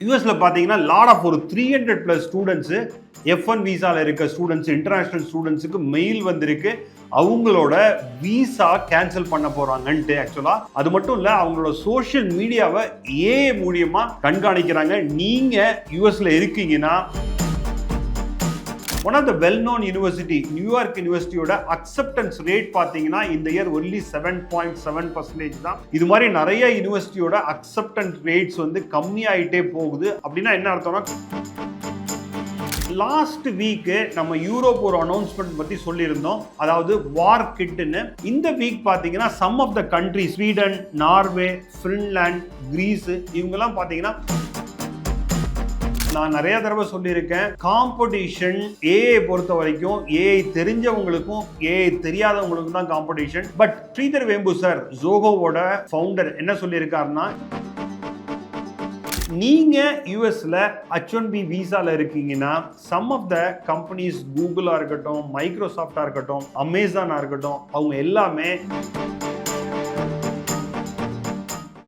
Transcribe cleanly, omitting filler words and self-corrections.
யூஎஸ்ல பார்த்தீங்கன்னா lot of ஒரு 300+ ஸ்டூடெண்ட்ஸு F1 விசாவில் இருக்க ஸ்டூடெண்ட்ஸ், இன்டர்நேஷ்னல் ஸ்டூடெண்ட்ஸுக்கு மெயில் வந்திருக்கு அவங்களோட விசா கேன்சல் பண்ண போறாங்கன்ட்டு. ஆக்சுவலா அது மட்டும் இல்ல, அவங்களோட சோஷியல் மீடியாவை ஏஐ மூலியமா கண்காணிக்கிறாங்க. நீங்க யூஎஸ்ல இருக்கீங்கன்னா one of the well known university New York யூனிவர்சிட்டியோட அக்செப்டன்ஸ் ரேட் பார்த்தீங்கன்னா இந்த இயர் ஒன்லி 7.7% தான். இது மாதிரி நிறைய யூனிவர்சிட்டியோட அக்செப்டன்ஸ் ரேட்ஸ் வந்து கம்மியாயிட்டே போகுது. அப்படின்னா என்ன அர்த்தம்னா, லாஸ்ட் வீக் நம்ம யூரோப் ஒரு அனௌன்ஸ்மெண்ட் பத்தி சொல்லியிருந்தோம், அதாவது வார் கிட்னு. இந்த வீக் பாத்தீங்கன்னா some of the country, Sweden, Norway, Finland, Greece, இவங்கெல்லாம் பாத்தீங்கன்னா, நான் நிறைய தடவை சொல்லியிருக்கேன், காம்படிஷன் ஏஐ பொறுத்த வரைக்கும் ஏஐ தெரிஞ்சவங்களுக்கும் ஏஐ தெரியாதவங்களுக்கும் தான் காம்படிஷன். பட் ஸ்ரீதர் வேம்பு சார், ஜோகோவோட ஃபவுண்டர், என்ன சொல்லியிருக்காருன்னா, நீங்க யூஎஸ்ல H1B விசால இருக்கீங்கன்னா சம் ஆஃப் த கம்பெனிஸ், கூகுளா இருக்கட்டும், மைக்ரோசாஃப்டா இருக்கட்டும், அமேசானா இருக்கட்டும், அவங்க எல்லாமே